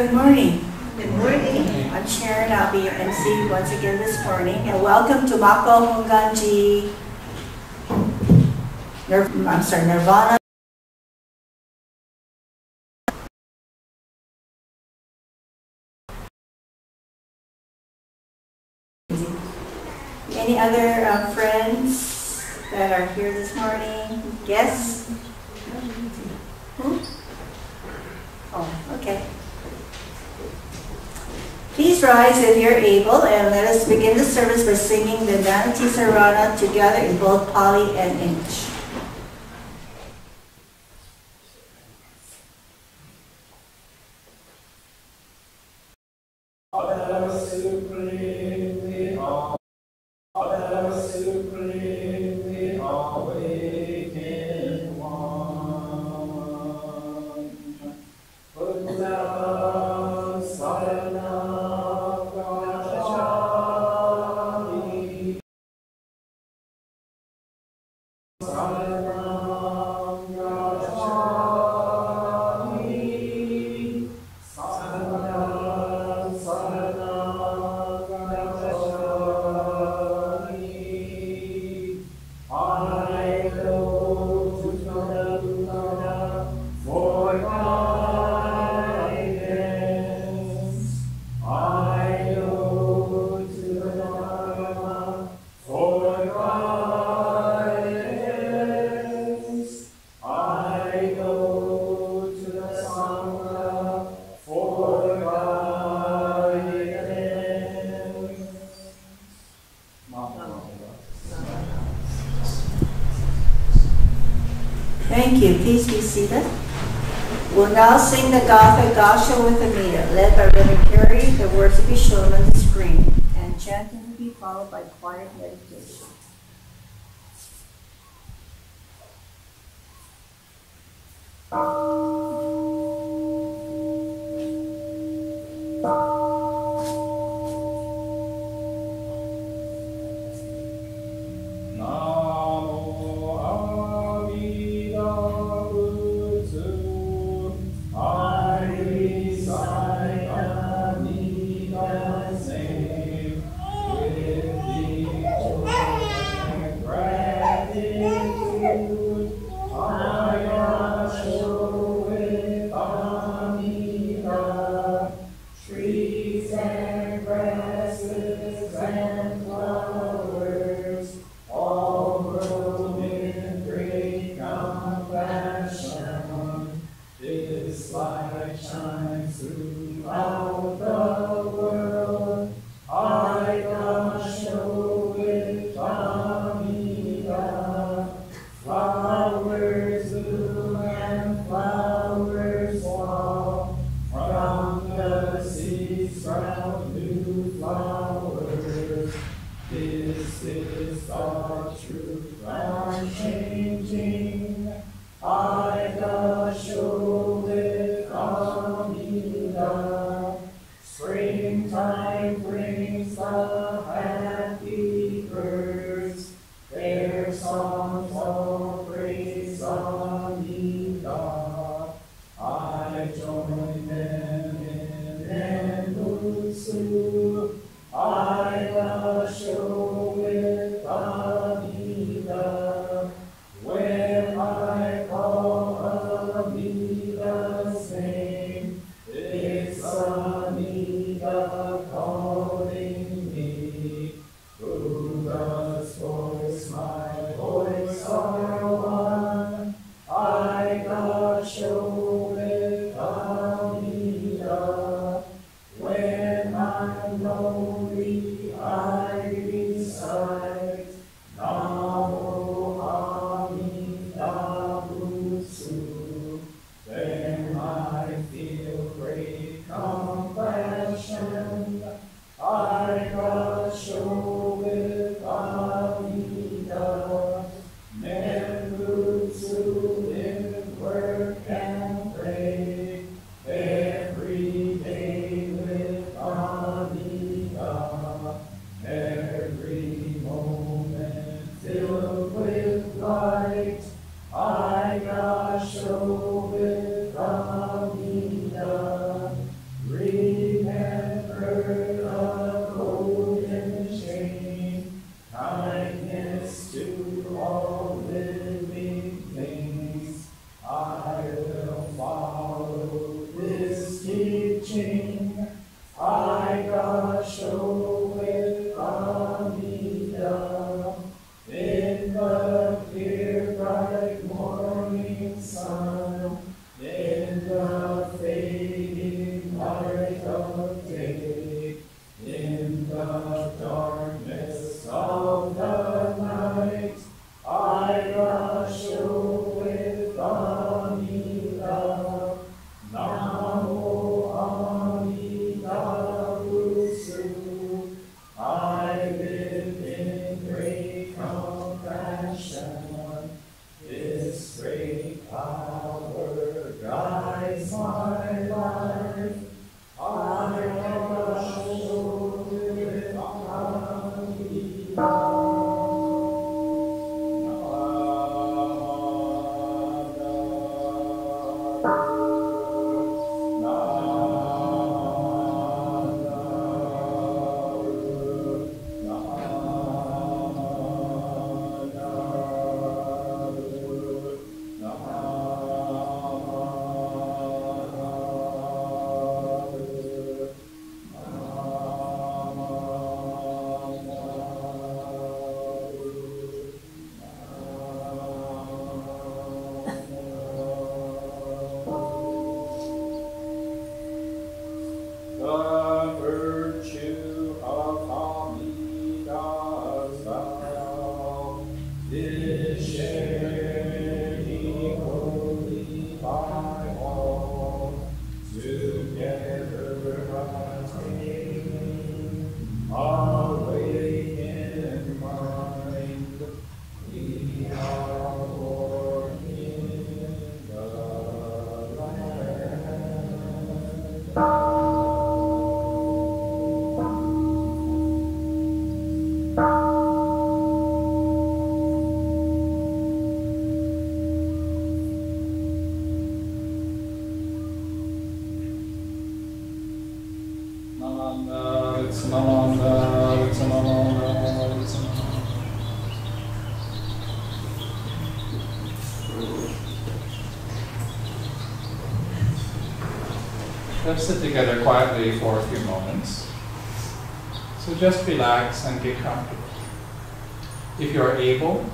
Good morning. Good morning. I'm Sharon. I'll be your MC once again this morning. And welcome to Makawao Nirvana. Any other friends that are here this morning? Yes? Who? Oh, okay. Please rise if you're able, and let us begin the service by singing the nehan-e together in both Pali and English. Thank you. Please be seated. We'll now sing the Gotha Gasha with Amida, led by Reverend Carey. The words will be shown on the screen, and chanting will be followed by quiet meditation. This light shines throughout the sprout new flowers. This is the truth unchanging. I show with Amida. Springtime brings the happy birds, their songs of praise Amida. I join them in Enbutsu. I show with Amida. When I call Amida's name, it's Amida calling me. Buddha's voice, my voice are one. I show with Amida. When I'm lonely, I recite Namo Amida Butsu. Then I feel great compassion. I show with Amida. Nenbutsu live, work, and pray every day with Amida. Every moment filled with light. I show with Amida. Remember the golden chain, kindness to all living things. I will follow this teaching. I show with Amida. In the clear bright morning sun, in the fading light of day, in the darkness of the night, I show with Amida. Namo Amida Butsu. I live in great compassion. This great power guides my life. I show with Amida. The virtue of Amida's vow is shared equally by all. Together attaining awakened mind, we are born in the land. Let's sit together quietly for a few moments. So just relax and get comfortable. If you are able,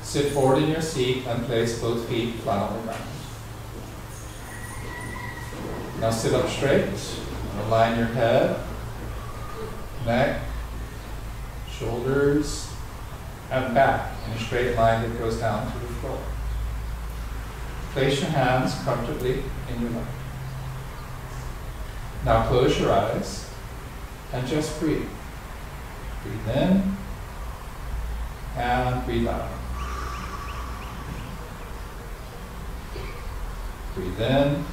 sit forward in your seat and place both feet flat on the ground. Now sit up straight and align your head, neck, shoulders, and back in a straight line that goes down to the floor. Place your hands comfortably in your lap. Now close your eyes And just breathe. Breathe in and breathe out. Breathe in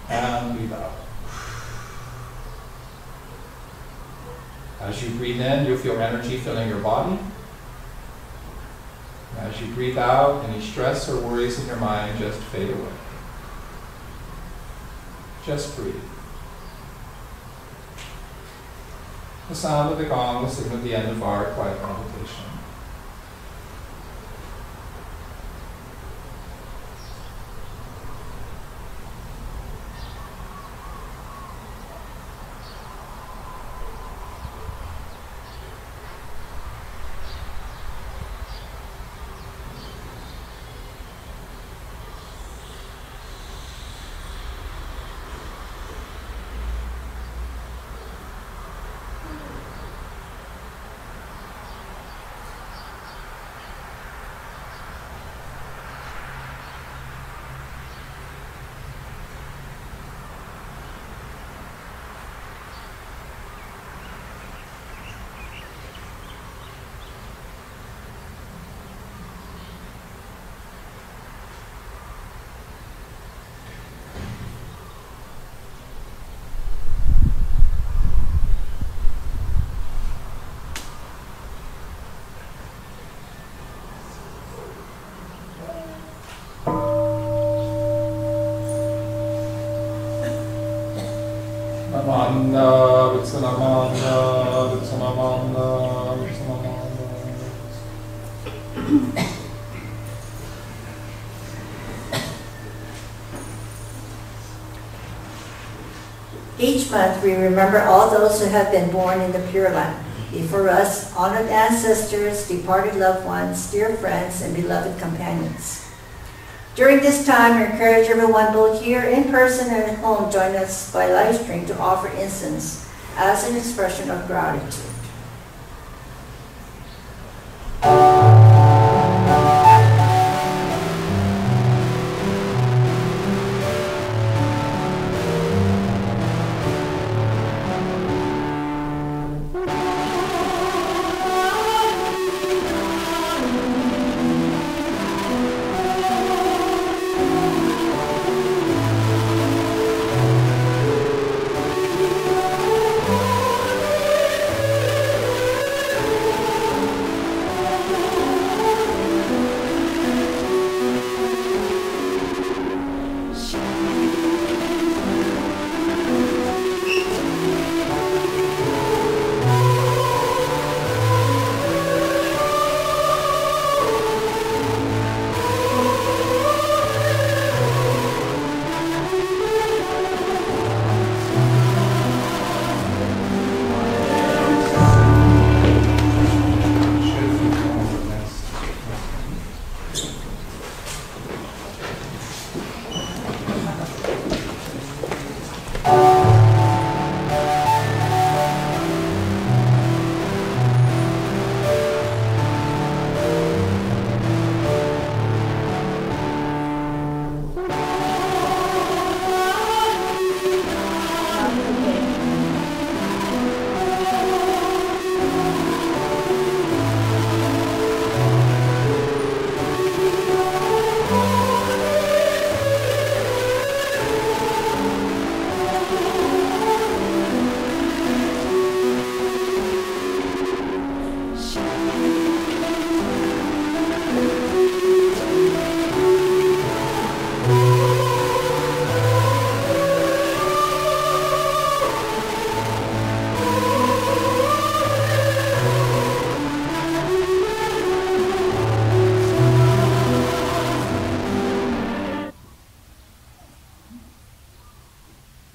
and breathe out. As you breathe in, you'll feel energy filling your body. As you breathe out, any stress or worries in your mind just fade away. Just breathe. The sound of the gong will signal the end of our quiet meditation. Namanda, Vitsanamanda, Vitsanamanda, Vitsanamanda. Each month we remember all those who have been born in the Pure Land. Before us, honored ancestors, departed loved ones, dear friends, and beloved companions. During this time, we encourage everyone both here in person and at home join us by live stream to offer incense as an expression of gratitude.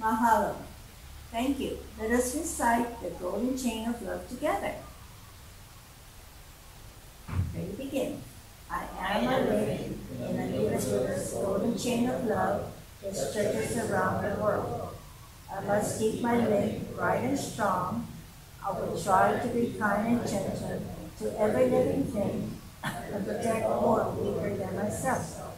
Mahalo. Thank you. Let us recite the golden chain of love together. Ready, begin. I am a link in a universe golden chain of love that stretches around the world. I must keep my link bright and strong. I will try to be kind and gentle to every living thing and protect one weaker than myself.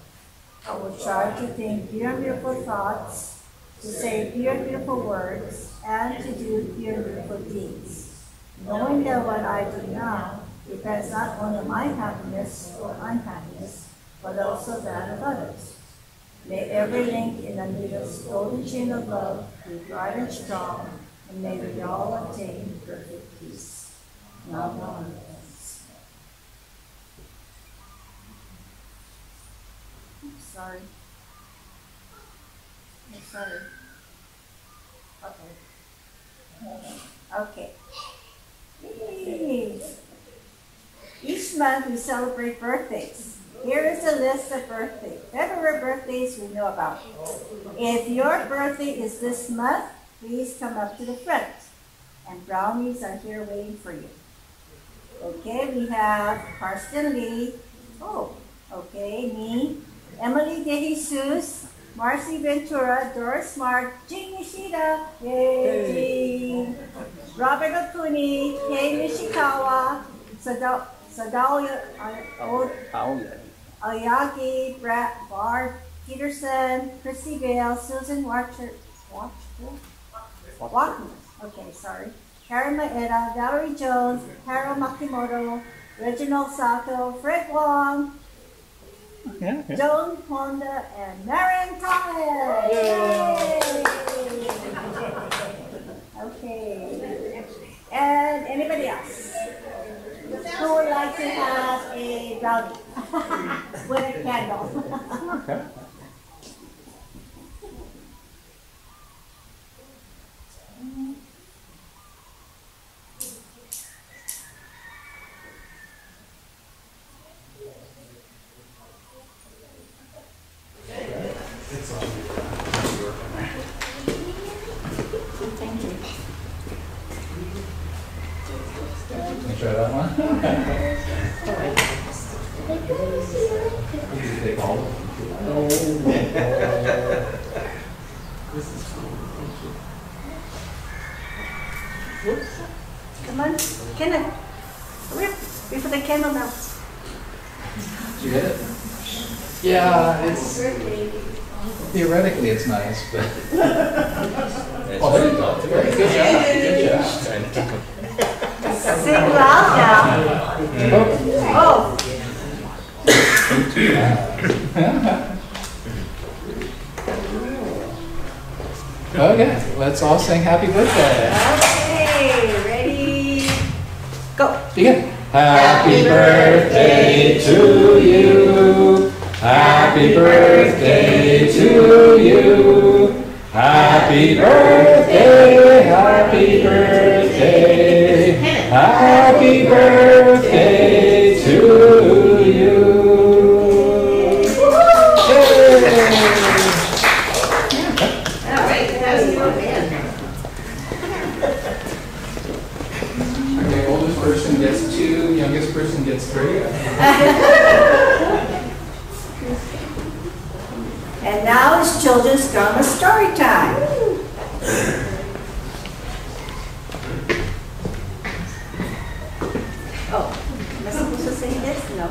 I will try to think pure and beautiful thoughts to say beautiful words, and to do beautiful deeds, knowing that what I do now depends not only on my happiness or unhappiness, but also that of others. May every link in Anita's golden chain of love be bright and strong, and may we all attain perfect peace. Namaste. Sorry. I'm sorry. Okay. Yay. Each month we celebrate birthdays. Here is a list of birthdays. February birthdays we know about. If your birthday is this month, please come up to the front. And brownies are here waiting for you. Okay, we have Karsten Lee. Oh, okay, me. Emily De Jesus, Marcy Ventura, Doris Smart, Jean Nishida, yay, Jean. Robert Okuni, Kei Nishikawa, Sadalia Oyagi, Brett Bart Peterson, Chrissy Vale, Susan Watchman, okay, sorry. Karen Maeda, Valerie Jones, Harold Makimoto, Reginald Sato, Fred Wong, Joan Honda, and Marion Thomas. Yay! Okay. And anybody else who would like to have a brownie with a candle? Okay. Thank you. Can you try that one? You can take all of them. Come on, Kenneth. Hurry up before the candle melts. Did you get it? Yeah, it's theoretically it's nice, but oh, there you go. Very good job. Good job. Sing loud now. Oh. Okay, let's all sing happy birthday. Okay, ready, go. Begin. Happy birthday to you. Happy birthday to you. Happy birthday, happy birthday. Happy birthday to you. Okay, oldest person gets 2, youngest person gets 3. And now it's children's drama story time. Oh, am I supposed to say this? No.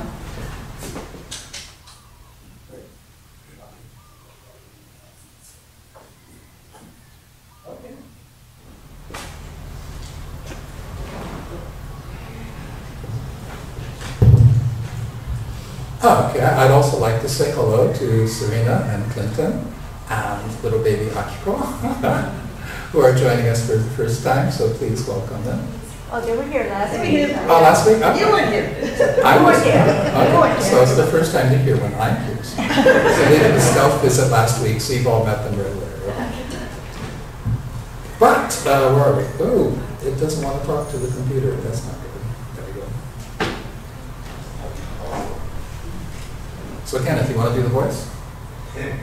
Okay, I'd also like to say hello to Serena and Clinton and little baby Akiko, who are joining us for the first time, so please welcome them. Oh, they were here last week. Oh, last week? Okay. You weren't here. I was here. Okay, so it's the first time to hear when I'm here. So they did a stealth visit last week, so you've all met them right away. But, where are we? Oh, it doesn't want to talk to the computer. That's not good. There we go. So Kenneth, you want to do the voice? Okay.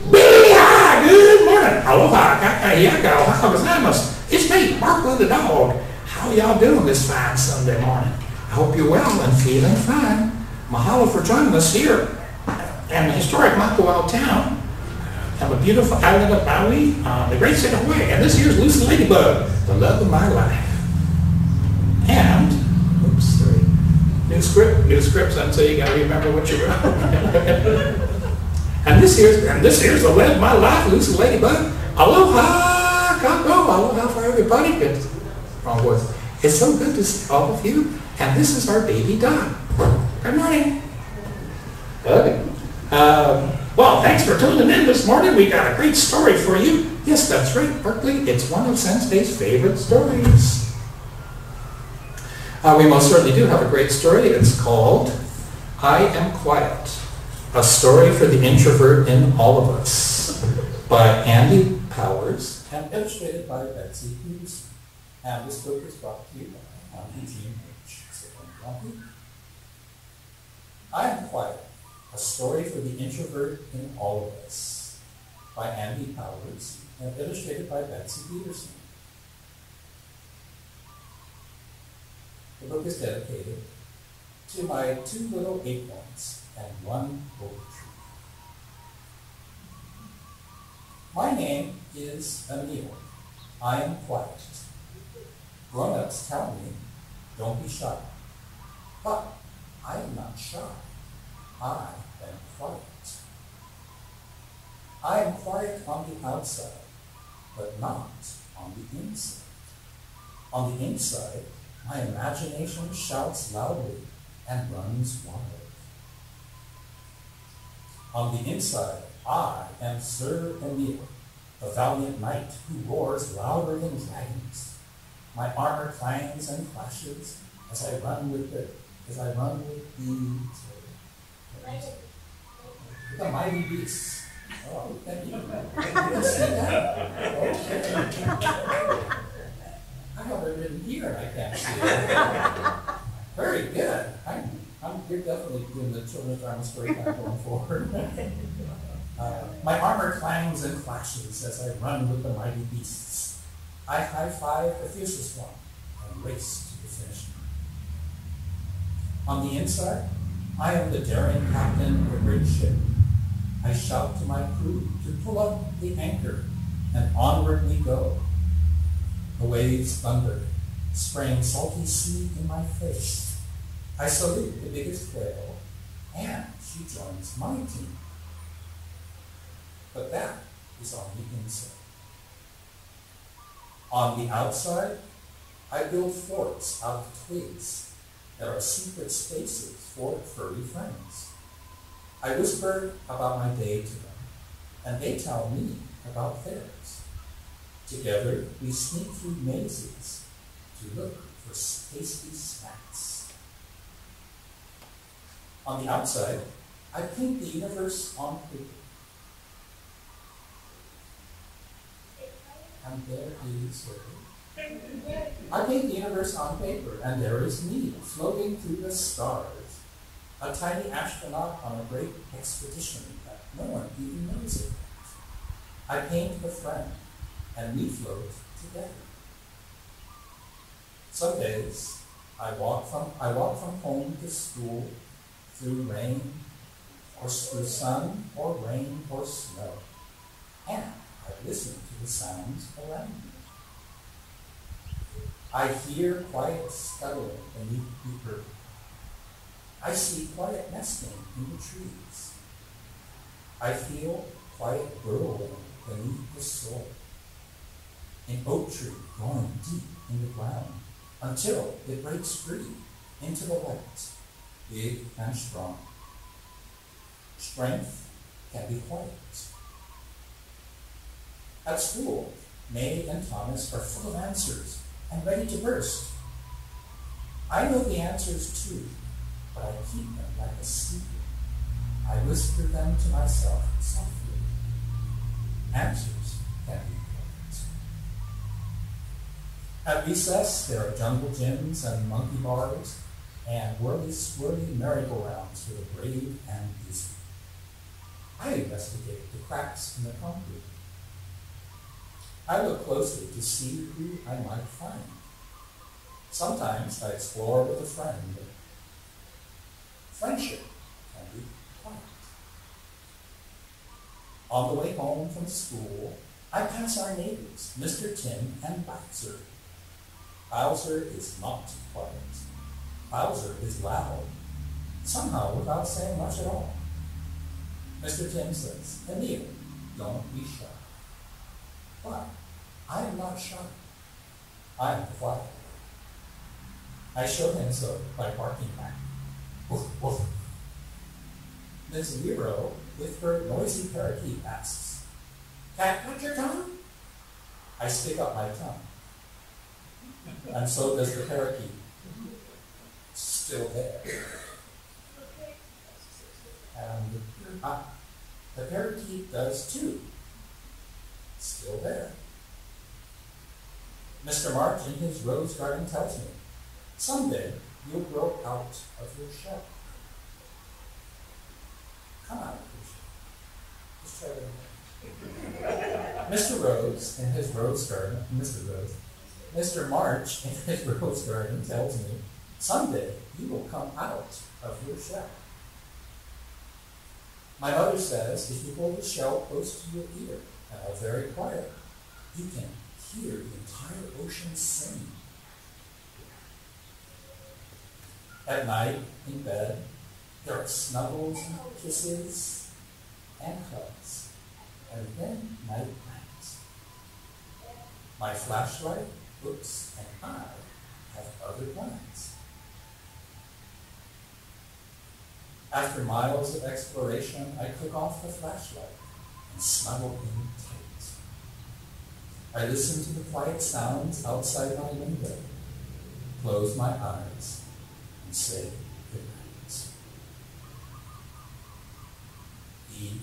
Good morning. Aloha, kakayaka, wakabazamas. It's me, Marco the dog. How y'all doing this fine Sunday morning? I hope you're well and feeling fine. Mahalo for joining us here in the historic Makawao town of a beautiful island of Maui, the great state of Hawaii. And this here's Lucy Ladybug, the love of my life. And, oops, sorry. New scripts, so you got to remember what you wrote. And this here's the live my life, Lucy Ladybug. Aloha, kako, aloha for everybody. It's wrong words. It's so good to see all of you. And this is our baby dog. Good morning. Okay. Well, thanks for tuning in this morning. We got a great story for you. Yes, that's right, Berkeley. It's one of Sensei's favorite stories. We most certainly do have a great story. It's called I Am Quiet, a story for the introvert in all of us, by Andy Powers and illustrated by Betsy Hughes. And this book is brought to you by nehan-e. I Am Quiet, a story for the introvert in all of us, by Andy Powers and illustrated by Betsy Peterson. The book is dedicated to my 2 little acorns and 1 oak tree. My name is Emil. I am quiet. Grown-ups tell me, don't be shy. But I am not shy. I am quiet. I am quiet on the outside, but not on the inside. On the inside, my imagination shouts loudly and runs wild. On the inside, I am Sir Emil, the valiant knight who roars louder than dragons. My armor clangs and flashes as I run with the mighty beasts. Oh, thank you. You can see that? Okay. I have it written here and I can't see it. Very good. You're definitely doing the children's drama story time going forward. My armor clangs and flashes as I run with the mighty beasts. I high-five the fiercest one and race to the finish line. On the inside, I am the daring captain of a great ship. I shout to my crew to pull up the anchor, and onward we go. The waves thunder, spraying salty sea in my face. I salute the biggest whale, and she joins my team. But that is on the inside. On the outside, I build forts out of twigs. There are secret spaces for furry friends. I whisper about my day to them, and they tell me about theirs. Together, we sneak through mazes to look for tasty snacks. On the outside, I paint the universe on paper. And there is I paint the universe on paper, and there is me, floating through the stars. A tiny astronaut on a great expedition that no one even knows about. I paint a friend, and we float together. Some days, I walk from home to school through rain, or through sun, or rain, or snow, and I listen to the sounds around me. I hear quiet scuttling beneath the earth. I see quiet nesting in the trees. I feel quiet burrowing beneath the soil. An oak tree growing deep in the ground until it breaks free into the light, big and strong. Strength can be quiet. At school, May and Thomas are full of answers and ready to burst. I know the answers too, but I keep them like a secret. I whisper them to myself softly. Answers can be quiet. At recess, there are jungle gyms and monkey bars and whirly-swirly merry-go-rounds for the brave and busy. I investigate the cracks in the concrete. I look closely to see who I might find. Sometimes I explore with a friend. Friendship can be quiet. On the way home from school, I pass our neighbors, Mr. Tim and Bowser. Bowser is not quiet. Bowser is loud, somehow without saying much at all. Mr. Tim says, Emil, don't be shy. But I am not shy. I am quiet. I show him so by barking back. Woof, woof. Ms. Nero, with her noisy parakeet, asks, Cat, cut your tongue? I stick up my tongue. And so does the parakeet. Still there. And the parakeet does too. Still there. Mr. March in his rose garden tells me, someday you'll grow out of your shell. Come out of your shell. Just try to Mr. Rose in his rose garden, Mr. March in his rose garden tells me, someday you will come out of your shell. My mother says if you hold the shell close to your ear and are very quiet, you can hear the entire ocean sing. At night, in bed, there are snuggles and kisses and hugs, and then night nights. My flashlight, books, and I have other plans. After miles of exploration, I click off the flashlight and snuggle in tight. I listen to the quiet sounds outside my window, close my eyes, and say goodnight. The end.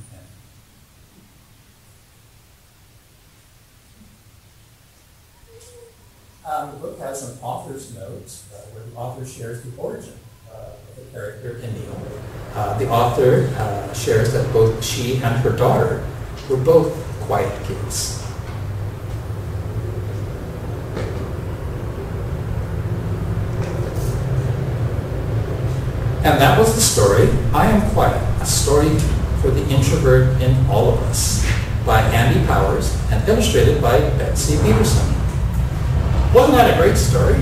The book has an author's note where the author shares the origin of the character Emil. The author shares that both she and her daughter were both quiet kids. And that was the story, I Am Quiet, a story for the introvert in all of us, by Andy Powers and illustrated by Betsy Peterson. Wasn't that a great story?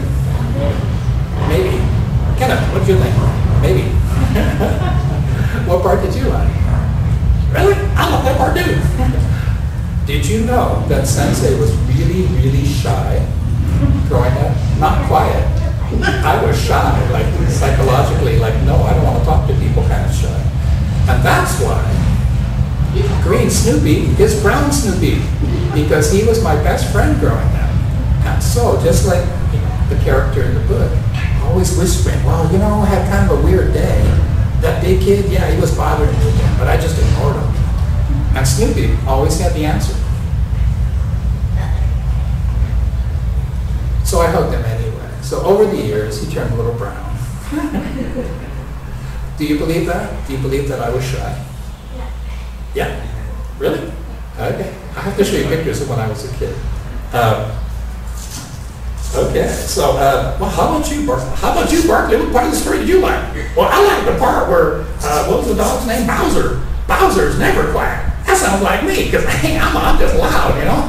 Maybe. Kenneth, what did you think? Maybe. What part did you like? Really? I love that part too. Did you know that Sensei was really, really shy growing up? Not quiet. I was shy, like psychologically, like no, I don't want to talk to people, kind of shy. And that's why Green Snoopy is Brown Snoopy, because he was my best friend growing up. And so, just like the character in the book, always whispering, well, you know, I had kind of a weird day. That big kid, yeah, he was bothering me again, but I just ignored him. And Snoopy always had the answer. So I hugged him anyway. So over the years, he turned a little brown. Do you believe that? Do you believe that I was shy? Yeah? Really? Okay. I have to show you pictures of when I was a kid. Okay, so, well, how about you, Barkley? How about you, Barkley? What part of the story did you like? Well, I like the part where, what was the dog's name? Bowser. Bowser's never quiet. That sounds like me, because hey, I'm just loud, you know?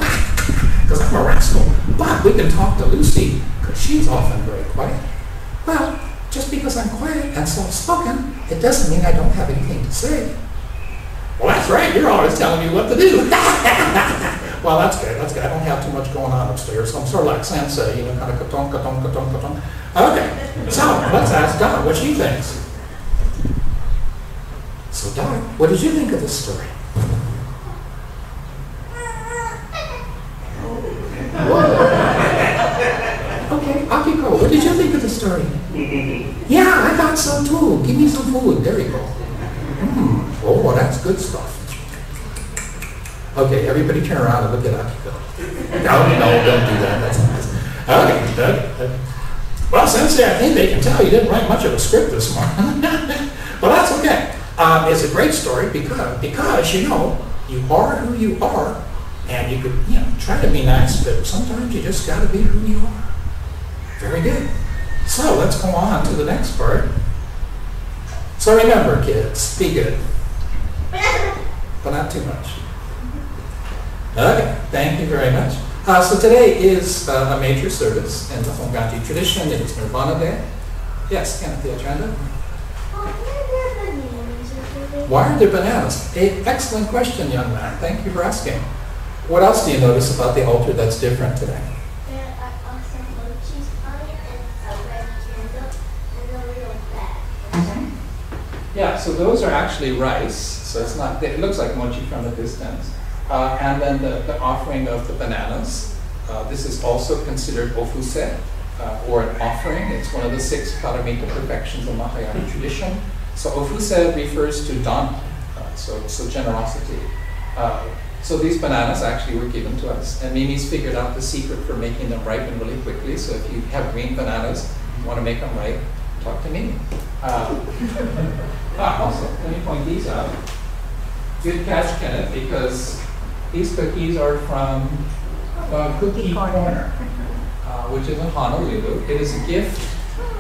Because I'm a rascal. But we can talk to Lucy, because she's often very quiet. Well, just because I'm quiet and soft-spoken, it doesn't mean I don't have anything to say. Well, that's right. You're always telling me what to do. Well, that's good. That's good. I don't have too much going on upstairs, so I'm sort of like Sensei, you know, kind of ka-tong, ka-tong, ka-tong, ka-tong. Okay, so let's ask Doc what she thinks. So, Doc, what did you think of this story? Okay, Akiko, what did you think of the story? Yeah, I thought so too. Give me some food. There you go. Oh, that's good stuff. Okay, everybody turn around and look at Akiko. No, don't do that. That's nice. Okay, well, Sensei, I think they can tell you didn't write much of a script this morning. But that's okay. It's a great story because, you know, you are who you are, and you could, you know, try to be nice, but sometimes you just got to be who you are. Very good. So let's go on to the next part. So remember, kids, be good, but not too much. Okay, thank you very much. So today is a major service in the Honganji tradition. It is Nirvana Day. Yes, Kenneth, the agenda? why are there bananas? Excellent question, young man. Thank you for asking. What else do you notice about the altar that's different today? There are also mochis on it and a red candle and a little bag. Yeah, so those are actually rice. So it's not, it looks like mochi from a distance. And then the offering of the bananas. This is also considered ofuse, or an offering. It's one of the 6 paramita perfections of Mahayana tradition. So ofuse refers to dana, so generosity. So these bananas actually were given to us, and Mimi's figured out the secret for making them ripen really quickly. So if you have green bananas, you want to make them ripe, talk to Mimi. Also, let me point these out. Good catch, Kenneth, because these cookies are from Cookie Corner, which is in Honolulu. It is a gift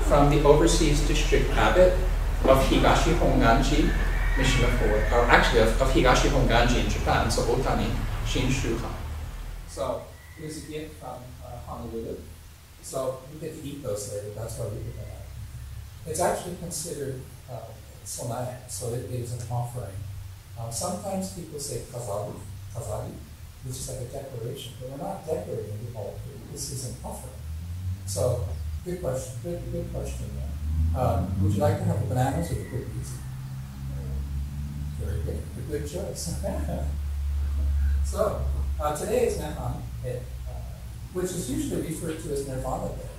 from the overseas district abbot of Higashi Honganji, Mission of Four, or actually of Higashi Honganji in Japan, so Otani Shinshuha. So it is a gift from Honolulu. So you get to eat those later, that's why we put that out. It's actually considered sonae, so it is an offering. Sometimes people say kazari, which is like a decoration, but we're not decorating the altar. This is an offering. So, good question. Good question. Would you like to have the bananas or the cookies? Very good. A good choice. So, today is nehan-e, which is usually referred to as Nirvana Day.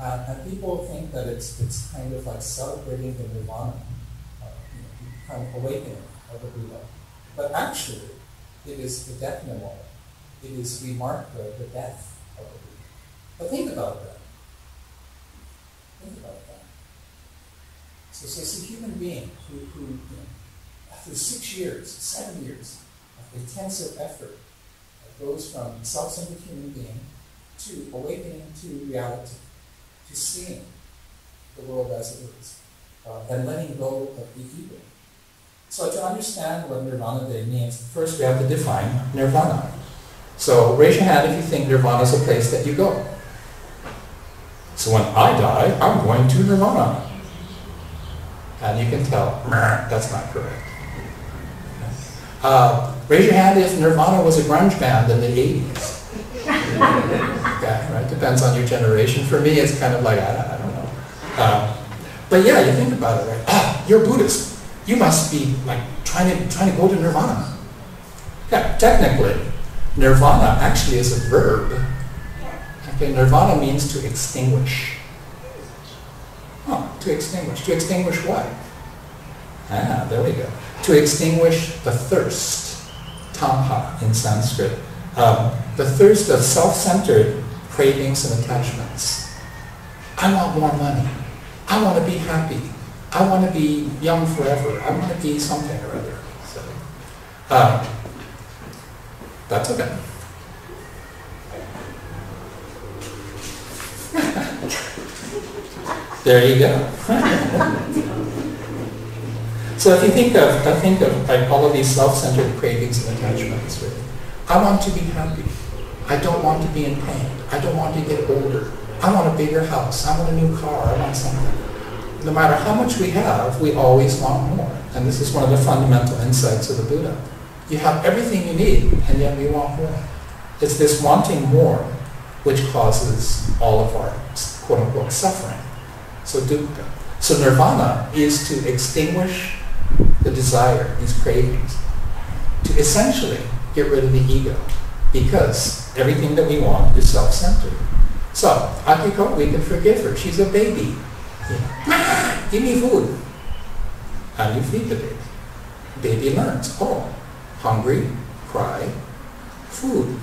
And people think that it's kind of like celebrating the Nirvana, kind of awakening of the Buddha. But actually, it is the death memorial. It is, we mark the death of the Buddha. But think about that. Think about that. So it's a human being who after 6 years, 7 years of intensive effort, goes from self-centered human being to awakening to reality, to seeing the world as it is, and letting go of the ego. So to understand what Nirvana Day means, first we have to define nirvana. So raise your hand if you think nirvana is a place that you go. So when I die, I'm going to nirvana. And you can tell, that's not correct. Raise your hand if Nirvana was a grunge band in the 80s. Okay, right? Depends on your generation. For me, it's kind of like, I don't know. But yeah, you think about it, right? You're Buddhist. You must be like trying to go to nirvana. Yeah, technically, nirvana actually is a verb. Okay, nirvana means to extinguish. Oh, to extinguish. To extinguish what? There we go. To extinguish the thirst. Tamha in Sanskrit. The thirst of self-centered cravings and attachments. I want more money. I want to be happy. I want to be young forever. I want to be something or other. So, that's okay. There you go. So if you think of like all of these self-centered cravings and attachments, really. I want to be happy. I don't want to be in pain. I don't want to get older. I want a bigger house. I want a new car. I want something. No matter how much we have, we always want more. And this is one of the fundamental insights of the Buddha. You have everything you need, and yet we want more. It's this wanting more which causes all of our quote-unquote suffering. So dukkha. So nirvana is to extinguish the desire, these cravings, to essentially get rid of the ego, because everything that we want is self-centered. So, Akiko, we can forgive her. She's a baby. Give me food. And you feed the baby. Baby learns. Oh, hungry, cry, food.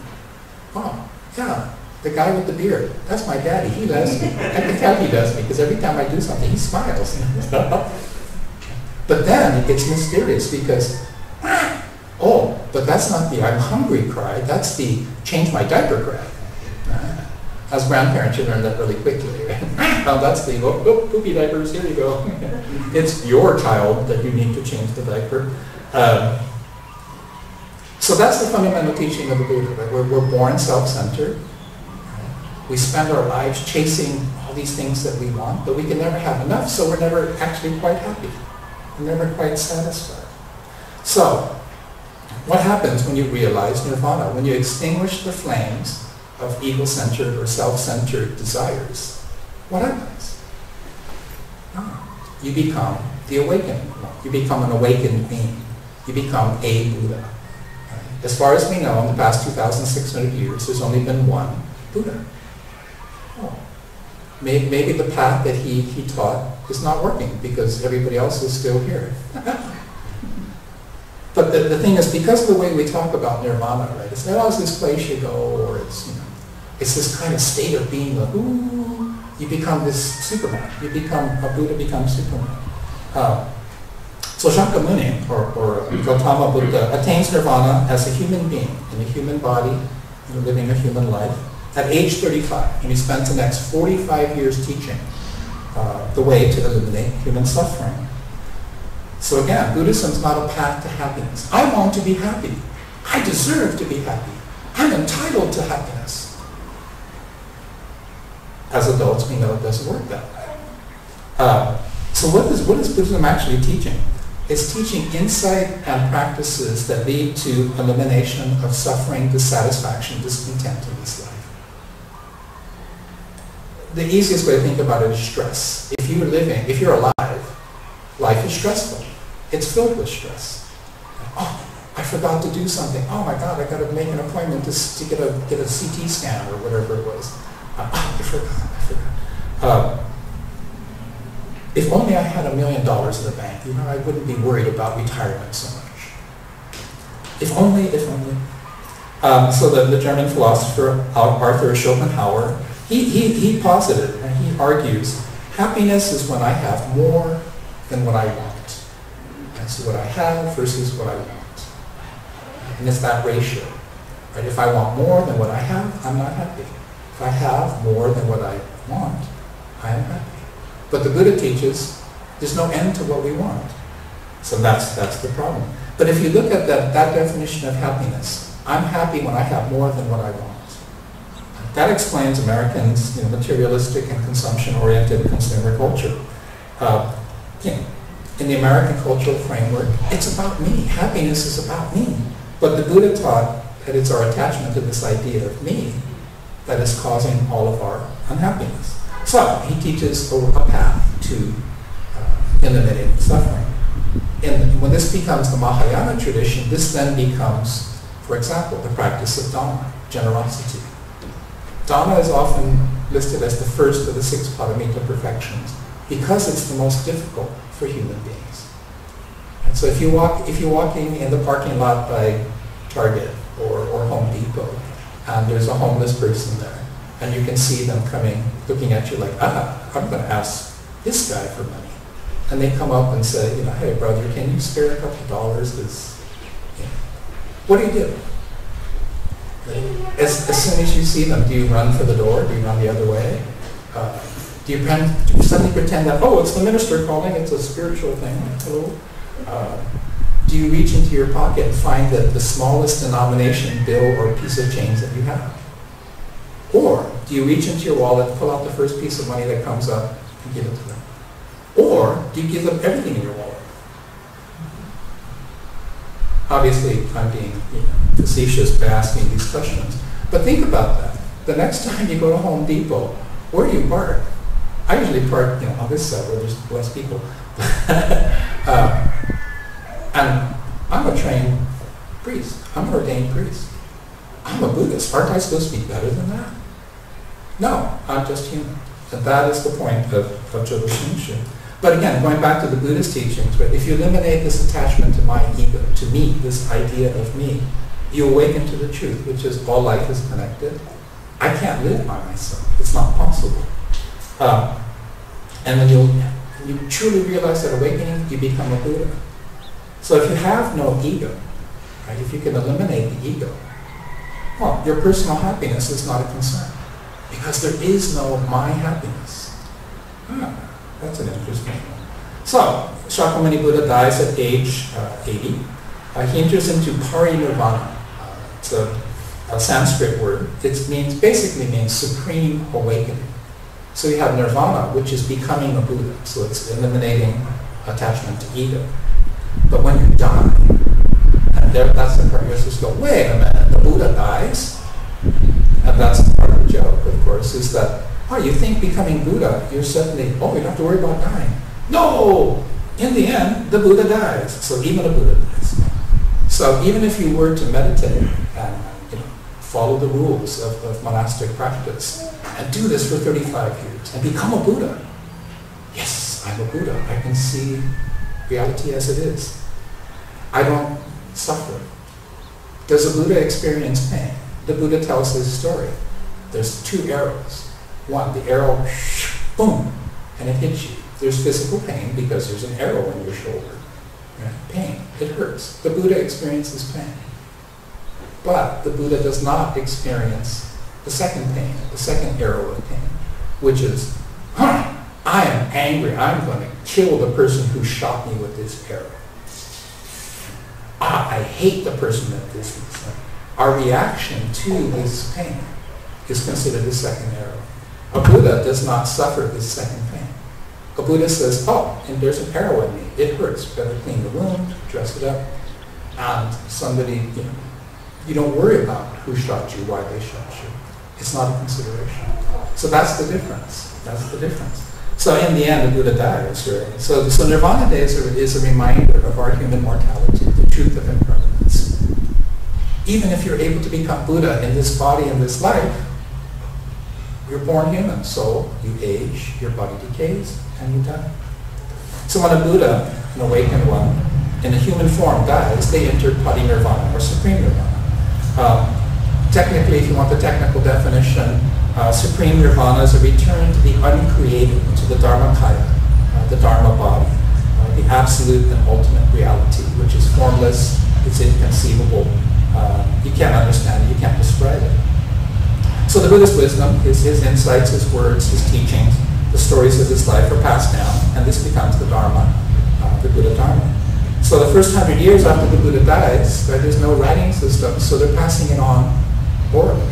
Oh, yeah, the guy with the beard. That's my daddy. He loves me. I can tell he loves me because every time I do something, he smiles. But then it gets mysterious because, oh, but that's not the I'm hungry cry. That's the change my diaper cry. As grandparents, you learn that really quickly, right? Oh, that's the, oh, poopy diapers, here you go. It's your child that you need to change the diaper. So that's the fundamental teaching of the Buddha, right? We're born self-centered. We spend our lives chasing all these things that we want, but we can never have enough, so we're never actually quite happy. We're never quite satisfied. So, what happens when you realize nirvana? When you extinguish the flames of ego-centered or self-centered desires, what happens? You become the awakened one. You become an awakened being. You become a Buddha. As far as we know, in the past 2,600 years, there's only been one Buddha. Oh. Maybe the path that he taught is not working because everybody else is still here. But the thing is, because of the way we talk about nirvana, right? It's not always this place you go, or it's it's this kind of state of being like, ooh, you become this Superman. You become a Buddha, becomes Superman. So Shakyamuni, or Gautama Buddha, attains nirvana as a human being in a human body, living a human life, at age 35, and he spent the next 45 years teaching the way to eliminate human suffering. So again, Buddhism is not a path to happiness. I want to be happy. I deserve to be happy. I'm entitled to happiness. As adults, we know it doesn't work that way. So what is Buddhism actually teaching? It's teaching insight and practices that lead to elimination of suffering, dissatisfaction, discontent in this life. The easiest way to think about it is stress. If you're alive, life is stressful. It's filled with stress. Oh, I forgot to do something. Oh my God, I got to make an appointment to get a CT scan or whatever it was. I forgot. If only I had $1 million in the bank, I wouldn't be worried about retirement so much. If only. So the German philosopher Arthur Schopenhauer, he posited and he argues, happiness is when I have more than what I want. That's what I have versus what I want. And it's that ratio. Right? If I want more than what I have, I'm not happy. If I have more than what I want, I am happy. But the Buddha teaches there's no end to what we want. So that's the problem. But if you look at that definition of happiness, I'm happy when I have more than what I want. That explains Americans' materialistic and consumption-oriented consumer culture. In the American cultural framework, it's about me. Happiness is about me. But the Buddha taught that it's our attachment to this idea of me that is causing all of our unhappiness. So he teaches a path to eliminating suffering. And when this becomes the Mahayana tradition, this then becomes, for example, the practice of Dhamma, generosity. Dhamma is often listed as the first of the 6 paramita perfections because it's the most difficult for human beings. And so if you're walking in the parking lot by Target or Home Depot, and there's a homeless person there, and you can see them coming, looking at you like, I'm going to ask this guy for money. And they come up and say, hey brother, can you spare a couple dollars? What do you do? As soon as you see them, do you run for the door? Do you run the other way? Do you suddenly pretend that, it's the minister calling, it's a spiritual thing? Hello? Do you reach into your pocket and find the smallest denomination bill or piece of change that you have? Or do you reach into your wallet, pull out the first piece of money that comes up, and give it to them? Or do you give them everything in your wallet? Obviously, I'm being facetious by asking these questions. But think about that. The next time you go to Home Depot, where do you park? I usually park on this side where there's less people. And I'm a trained priest. I'm an ordained priest. I'm a Buddhist. Aren't I supposed to be better than that? No, I'm just human. And that is the point of Jodo Shinshu. But again, going back to the Buddhist teachings, right, if you eliminate this attachment to my ego, to me, this idea of me, you awaken to the truth, which is all life is connected. I can't live by myself. It's not possible. And when you truly realize that awakening, you become a Buddha. So if you have no ego, right, if you can eliminate the ego, well, your personal happiness is not a concern. Because there is no my happiness. That's an interesting one. So, Shakyamuni Buddha dies at age 80. He enters into parinirvana. It's a Sanskrit word. It basically means supreme awakening. So you have nirvana, which is becoming a Buddha. So it's eliminating attachment to ego. But when you die, that's the part you're supposed to go, wait a minute, the Buddha dies? And that's part of the joke, of course, is that, oh, you think becoming Buddha, you're suddenly, oh, you don't have to worry about dying. No! In the end, the Buddha dies. So even a Buddha dies. So even if you were to meditate and follow the rules of monastic practice and do this for 35 years and become a Buddha, yes, I'm a Buddha. I can see reality as it is. I don't suffer. Does a Buddha experience pain? The Buddha tells his story. There's 2 arrows. One, the arrow, boom, and it hits you. There's physical pain because there's an arrow in your shoulder. Right? Pain, it hurts. The Buddha experiences pain. But the Buddha does not experience the second pain, the second arrow of pain, which is, I am angry. I'm going to kill the person who shot me with this arrow. I hate the person that did this. Our reaction to this pain is considered the second arrow. A Buddha does not suffer this second pain. A Buddha says, oh, and there's an arrow in me. It hurts. Better clean the wound, dress it up, and somebody, you don't worry about who shot you, why they shot you. It's not a consideration. So that's the difference. That's the difference. So in the end, the Buddha dies, right? So Nirvana Day is a reminder of our human mortality, the truth of impermanence. Even if you're able to become Buddha in this body, in this life, you're born human, so you age, your body decays, and you die. So when a Buddha, an awakened one, in a human form dies, they enter parinirvana, or supreme nirvana. Technically, if you want the technical definition, supreme nirvana is a return to the uncreated, to the dharmakaya, the dharma body, the absolute and ultimate reality, which is formless, it's inconceivable, you can't understand it, you can't describe it. So the Buddha's wisdom, his insights, his words, his teachings, the stories of his life are passed down, and this becomes the Dharma, the Buddha Dharma. So the first 100 years after the Buddha dies, right, there's no writing system, so they're passing it on orally.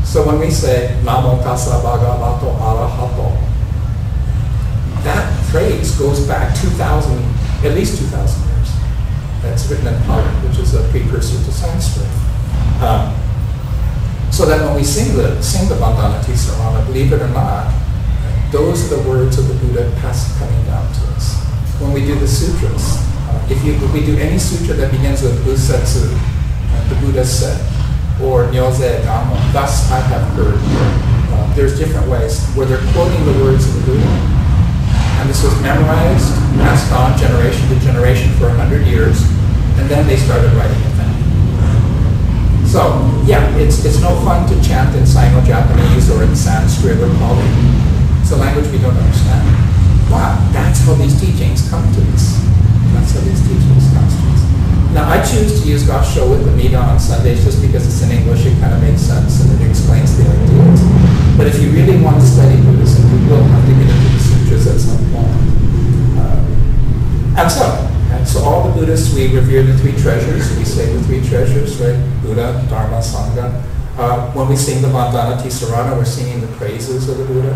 So when we say, Namo Tassa Bhagavato Arahato, that phrase goes back 2,000, at least 2,000 years. That's written in Pali, which is a precursor to Sanskrit. So that when we sing the Vandana Tisarana, believe it or not, those are the words of the Buddha coming down to us. When we do the sutras, if we do any sutra that begins with Usetsu, the Buddha said, or Nyoze Dhammo, thus I have heard. There's different ways where they're quoting the words of the Buddha. And this was memorized, passed on generation to generation for 100 years, and then they started writing it down. So, yeah, it's no fun to chant in Sino-Japanese or in Sanskrit or Pali. It's a language we don't understand. Wow, that's how these teachings come to us. That's how these teachings come to us. Now, I choose to use Gasho with the Mida on Sundays just because it's in English, it kind of makes sense and it explains the ideas. But if you really want to study Buddhism, you will have to get into the sutras at some point. And so all the Buddhists, we revere the 3 treasures. We say the 3 treasures, right? Buddha, Dharma, Sangha. When we sing the Vandana Tisarana, we're singing the praises of the Buddha.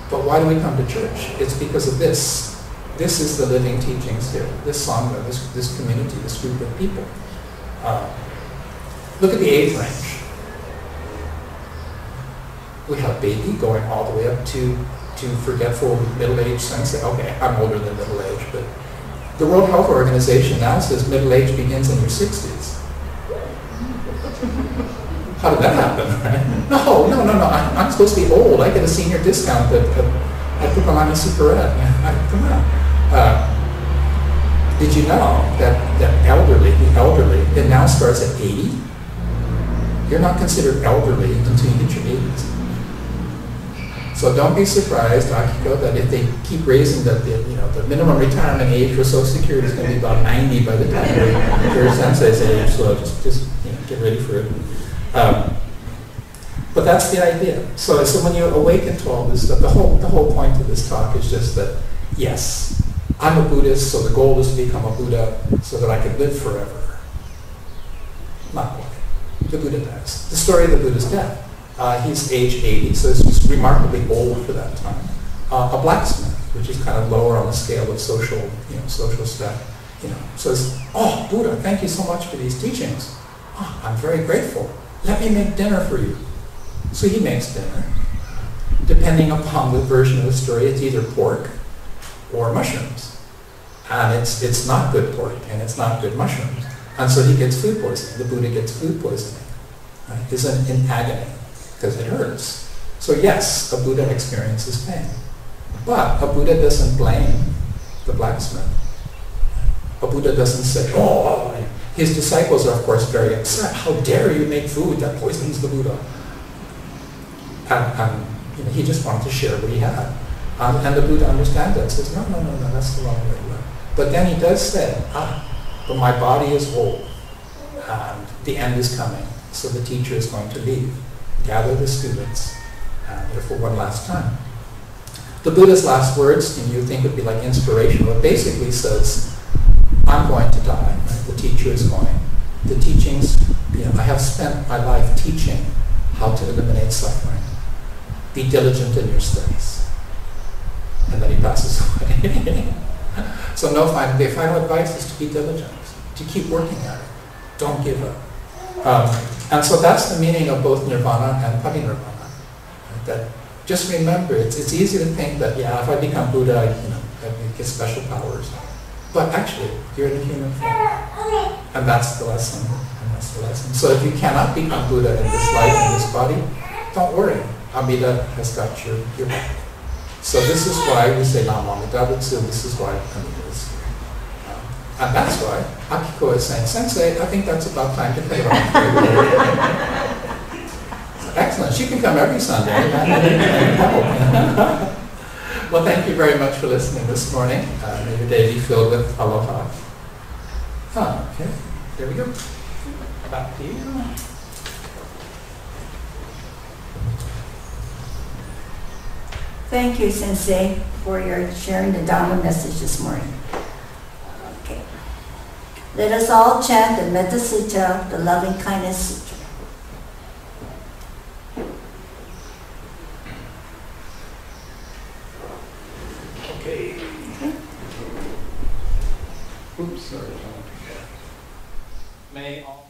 But why do we come to church? It's because of this. This is the living teachings here. This Sangha, this community, this group of people. Look at the age range. We have baby going all the way up to forgetful middle-aged sensei. Okay, I'm older than middle age, but the World Health Organization now says middle age begins in your 60s. How did that happen, right? No. I'm supposed to be old. I get a senior discount at Pukalani Superette. Come on. Did you know that the elderly, it now starts at 80? You're not considered elderly until you hit your 80s. So don't be surprised, Akiko, that if they keep raising the minimum retirement age for Social Security is going to be about 90 by the time your sensei's age. So just get ready for it. But that's the idea. So when you awaken to all this stuff, the whole point of this talk is just that, yes, I'm a Buddhist, so the goal is to become a Buddha so that I can live forever. Not quite. The Buddha dies. The story of the Buddha's death. He's age 80, so he's remarkably old for that time. A blacksmith, which is kind of lower on the scale of social stuff. says, "Oh, Buddha, thank you so much for these teachings. Oh, I'm very grateful. Let me make dinner for you." So he makes dinner. Depending upon the version of the story, it's either pork or mushrooms. And it's not good pork and it's not good mushrooms. And so he gets food poisoning. The Buddha gets food poisoning. Right? He's in agony because it hurts. So yes, a Buddha experiences pain. But a Buddha doesn't blame the blacksmith. A Buddha doesn't say, "Oh," his disciples are of course very upset. "How dare you make food that poisons the Buddha?" And he just wanted to share what he had. And the Buddha understands that, says, no, that's the wrong way to live. But then he does say, but my body is old, and the end is coming, so the teacher is going to leave. Gather the students, and therefore one last time. The Buddha's last words, you think would be like inspirational, it basically says, I'm going to die, right? The teacher is going. The teachings, I have spent my life teaching how to eliminate suffering. Be diligent in your studies. And then he passes away. So the final advice is to be diligent, to keep working at it. Don't give up. And so that's the meaning of both nirvana and parinirvana. Right? That just remember, it's easy to think that, if I become Buddha, I get special powers. But actually, you're in a human form. And that's the lesson. So if you cannot become Buddha in this life, in this body, don't worry. Amida has got your back. So this is why we say Nam Amida Butsu, this is why Amida is here. And that's why Akiko is saying, "Sensei, I think that's about time to cut it off." Excellent. She can come every Sunday. Well, thank you very much for listening this morning. May your day be filled with aloha. Okay. There we go. Back to you. Thank you, Sensei, for your sharing the Dharma message this morning. Okay. Let us all chant the Metta Sutta, the Loving Kindness Sutra. Okay. Oops, sorry. May all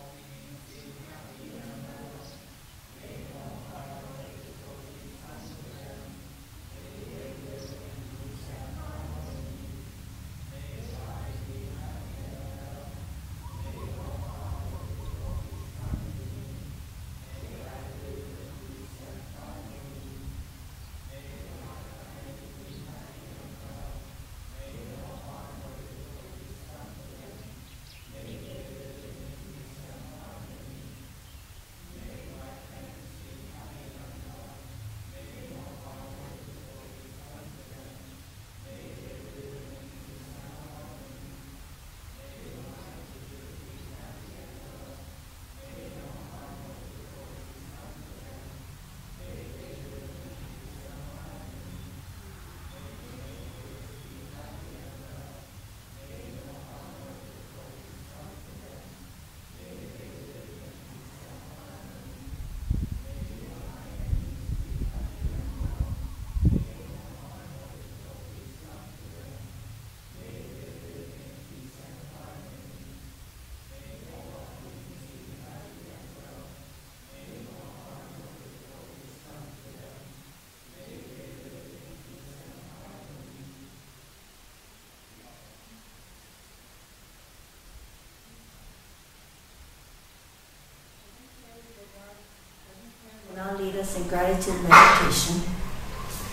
Now lead us in gratitude meditation.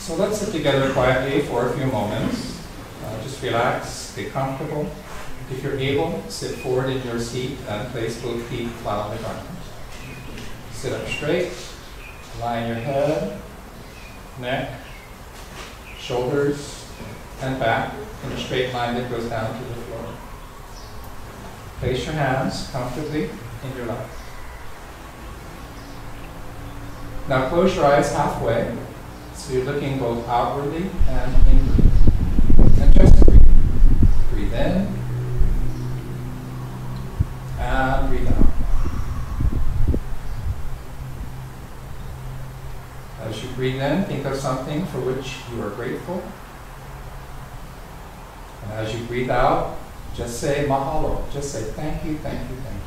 So let's sit together quietly for a few moments. Just relax, get comfortable. If you're able, sit forward in your seat and place both feet flat on the ground. Sit up straight, line your head, neck, shoulders, and back in a straight line that goes down to the floor. Place your hands comfortably in your lap. Now close your eyes halfway, so you're looking both outwardly and inwardly. And just breathe. Breathe in, and breathe out. As you breathe in, think of something for which you are grateful. And as you breathe out, Just say mahalo. Just say thank you, thank you, thank you.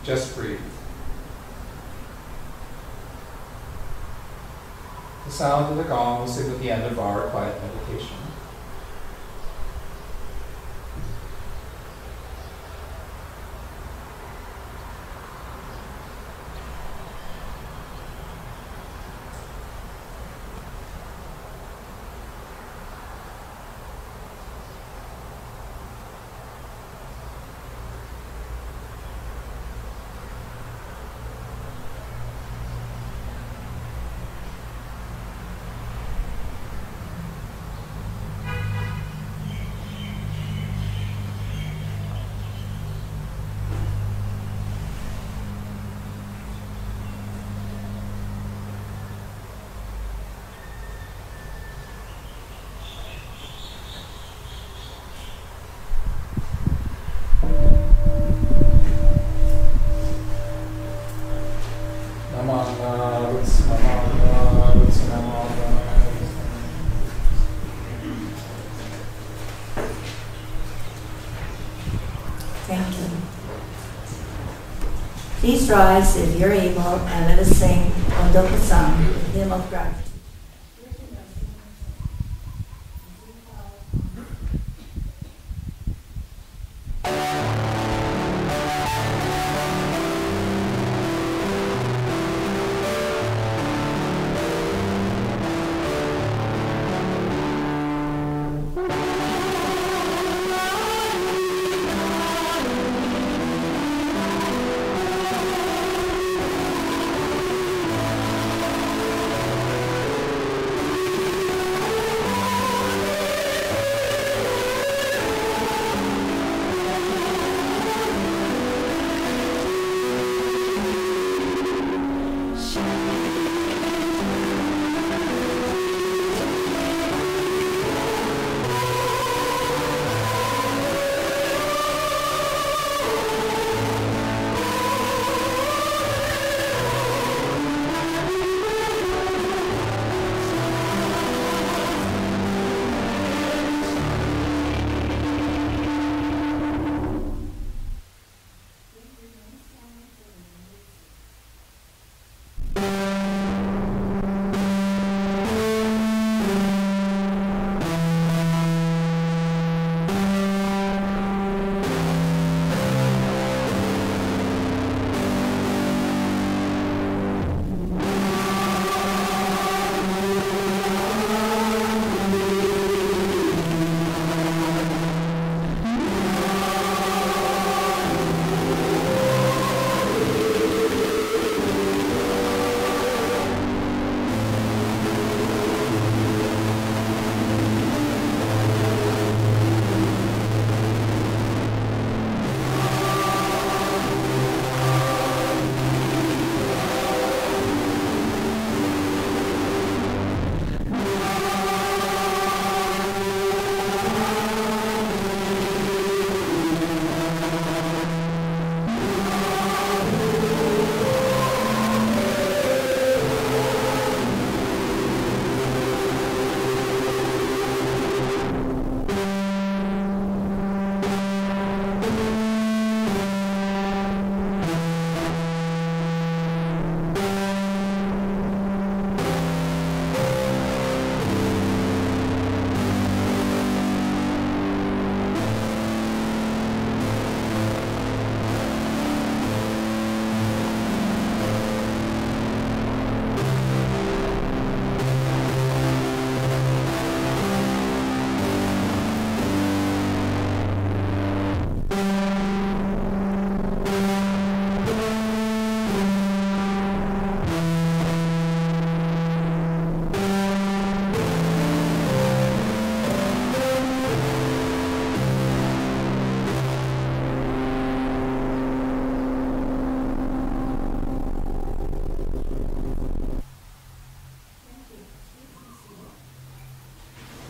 Just breathe. The sound of the gong will signal the end of our quiet meditation. Thank you. Please rise if you're able and let us sing Ondokasam, the hymn of gratitude.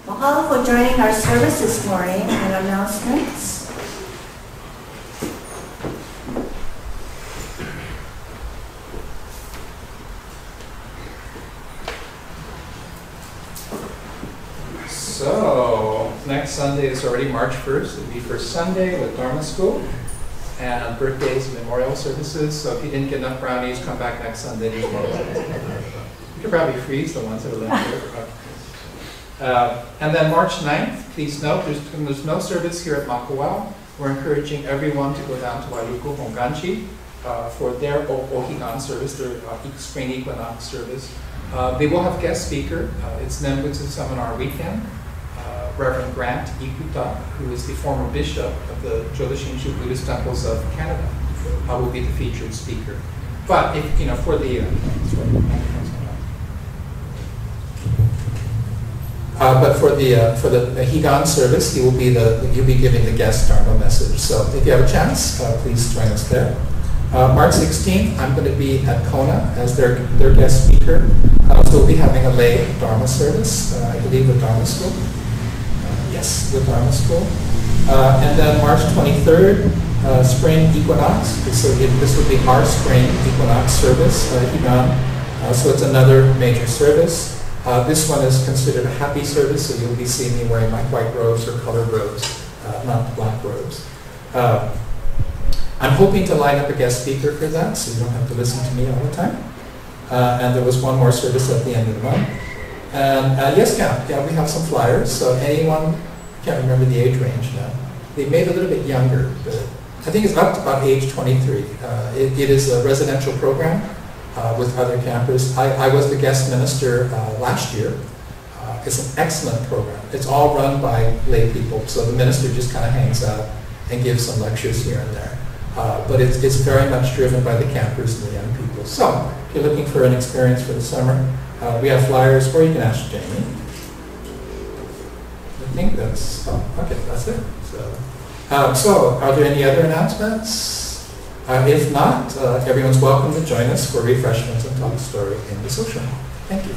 Mahalo for joining our service this morning and announcements. So, next next Sunday is already March 1st. It'll be first Sunday with Dharma School and birthdays and memorial services. So if you didn't get enough brownies, come back next Sunday. There's more brownies. You could probably freeze the ones that are left over. And then March 9th, please note, there's no service here at Makawao. We're encouraging everyone to go down to Wailuku Honganchi for their Ohigan service, their spring equinox service. They will have guest speaker. It's Nembutsu Seminar Weekend. Reverend Grant Ikuta, who is the former bishop of the Jodoshinshu Buddhist Temples of Canada, will be the featured speaker. But if for the Higan service, you'll be giving the guest Dharma message. So if you have a chance, please join us there. March 16th, I'm going to be at Kona as their guest speaker. So we'll be having a lay Dharma service, I believe, with Dharma School. Yes, with Dharma School. And then March 23rd, spring equinox. So this will be our spring equinox service, Higan. So it's another major service. This one is considered a happy service, so you'll be seeing me wearing my white robes or colored robes, not black robes. I'm hoping to line up a guest speaker for that, so you don't have to listen to me all the time. And there was one more service at the end of the month. And yes, yeah, we have some flyers. So anyone, I can't remember the age range now. They made it a little bit younger, but I think it's up to about age 23. It is a residential program with other campers. I was the guest minister last year. It's an excellent program. It's all run by lay people, so the minister just kind of hangs out and gives some lectures here and there. But it's very much driven by the campers and the young people. So if you're looking for an experience for the summer, we have flyers, or you can ask Jamie. I think that's, okay, that's it. So are there any other announcements? If not, everyone's welcome to join us for refreshments and talk story in the social hall. Thank you.